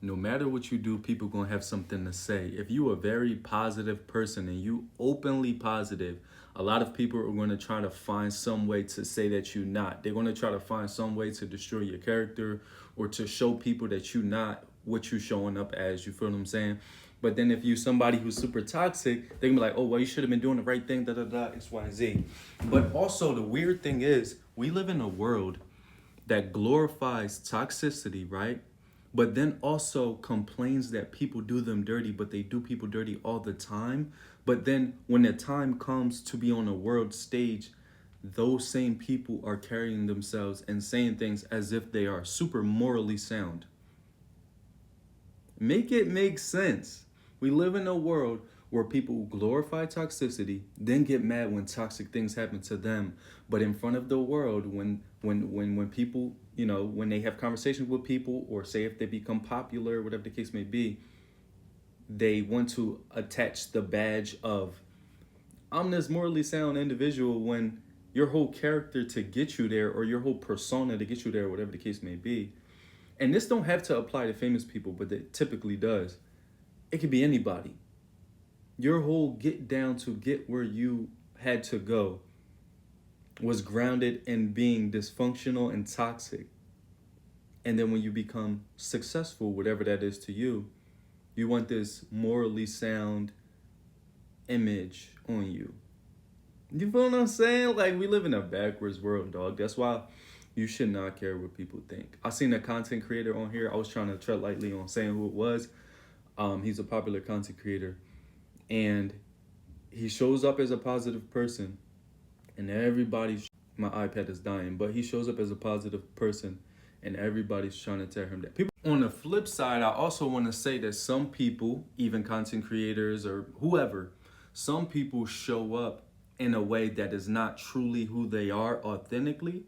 No matter what you do, people gonna have something to say. If you a very positive person and you openly positive, a lot of people are gonna try to find some way to say that you're not. They're gonna try to find some way to destroy your character or to show people that you're not what you showing up as. You feel what I'm saying? But then if you somebody who's super toxic, they can be like, oh well, you should have been doing the right thing, da da da, X, Y, and Z. But also the weird thing is we live in a world that glorifies toxicity, right? But then also complains that people do them dirty, but they do people dirty all the time. But then when the time comes to be on a world stage, those same people are carrying themselves and saying things as if they are super morally sound. Make it make sense. We live in a world where people glorify toxicity, then get mad when toxic things happen to them. But in front of the world, when people, when they have conversations with people, or say if they become popular, whatever the case may be, they want to attach the badge of I'm this morally sound individual when your whole character to get you there, or your whole persona to get you there, whatever the case may be. And this don't have to apply to famous people, but it typically does. It could be anybody. Your whole get down to get where you had to go was grounded in being dysfunctional and toxic. And then when you become successful, whatever that is to you, you want this morally sound image on you. You feel what I'm saying? Like, we live in a backwards world, dog. That's why you should not care what people think. I seen a content creator on here. I was trying to tread lightly on saying who it was. He's a popular content creator. And he shows up as a positive person. And everybody's... My iPad is dying. But he shows up as a positive person. And everybody's trying to tear him down. People. On the flip side, I also want to say that some people, even content creators or whoever, some people show up in a way that is not truly who they are authentically.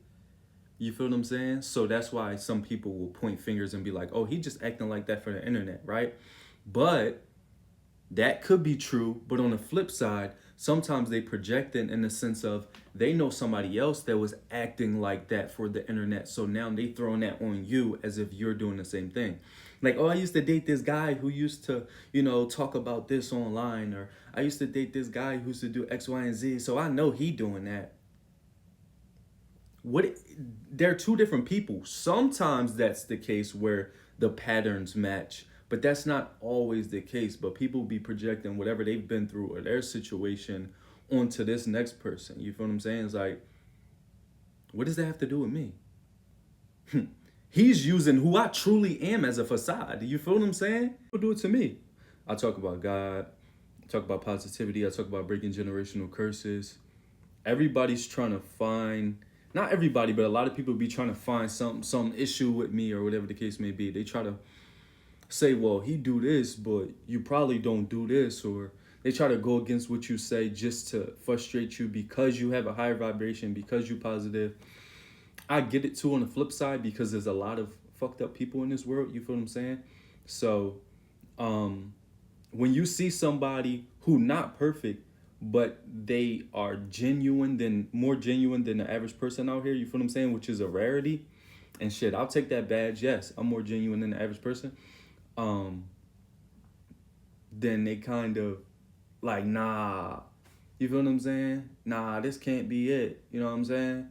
You feel what I'm saying? So that's why some people will point fingers and be like, oh, he just acting like that for the internet, right? But that could be true. But on the flip side, sometimes they project it in the sense of they know somebody else that was acting like that for the internet. So now they throwing that on you as if you're doing the same thing. Like, oh, I used to date this guy who used to, talk about this online. Or I used to date this guy who used to do X, Y, and Z. So I know he doing that. They're two different people. Sometimes that's the case where the patterns match, but that's not always the case. But people be projecting whatever they've been through or their situation onto this next person. You feel what I'm saying? It's like, what does that have to do with me? He's using who I truly am as a facade. You feel what I'm saying? People do it to me. I talk about God, I talk about positivity, I talk about breaking generational curses. Everybody's trying to find... Not everybody, but a lot of people be trying to find some issue with me or whatever the case may be. They try to say, well, he do this, but you probably don't do this. Or they try to go against what you say just to frustrate you because you have a higher vibration, because you're positive. I get it too on the flip side, because there's a lot of fucked up people in this world. You feel what I'm saying? So when you see somebody who not perfect, but they are more genuine than the average person out here, you feel what I'm saying? Which is a rarity. And shit, I'll take that badge. Yes, I'm more genuine than the average person. Then they kind of like, nah, you feel what I'm saying? Nah, this can't be it. You know what I'm saying?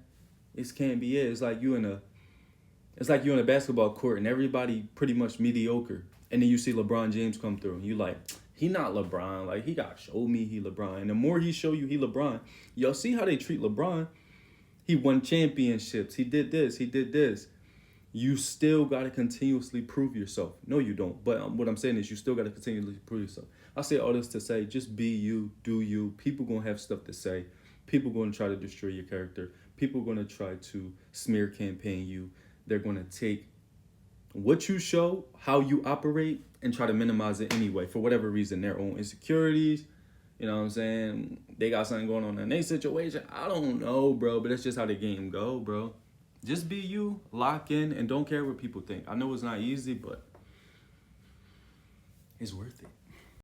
This can't be it. It's like you in a basketball court and everybody pretty much mediocre. And then you see LeBron James come through and you like, he not LeBron. Like, he got to show me he LeBron. And the more he show you he LeBron, y'all see how they treat LeBron? He won championships. He did this. He did this. You still got to continuously prove yourself. No, you don't. But what I'm saying is you still got to continuously prove yourself. I say all this to say, just be you, do you. People going to have stuff to say. People going to try to destroy your character. People going to try to smear campaign you. They're going to take what you show, how you operate, and try to minimize it anyway, for whatever reason, their own insecurities. You know what I'm saying? They got something going on in their situation. I don't know, bro, but that's just how the game go, bro. Just be you, lock in, and don't care what people think. I know it's not easy, but it's worth it.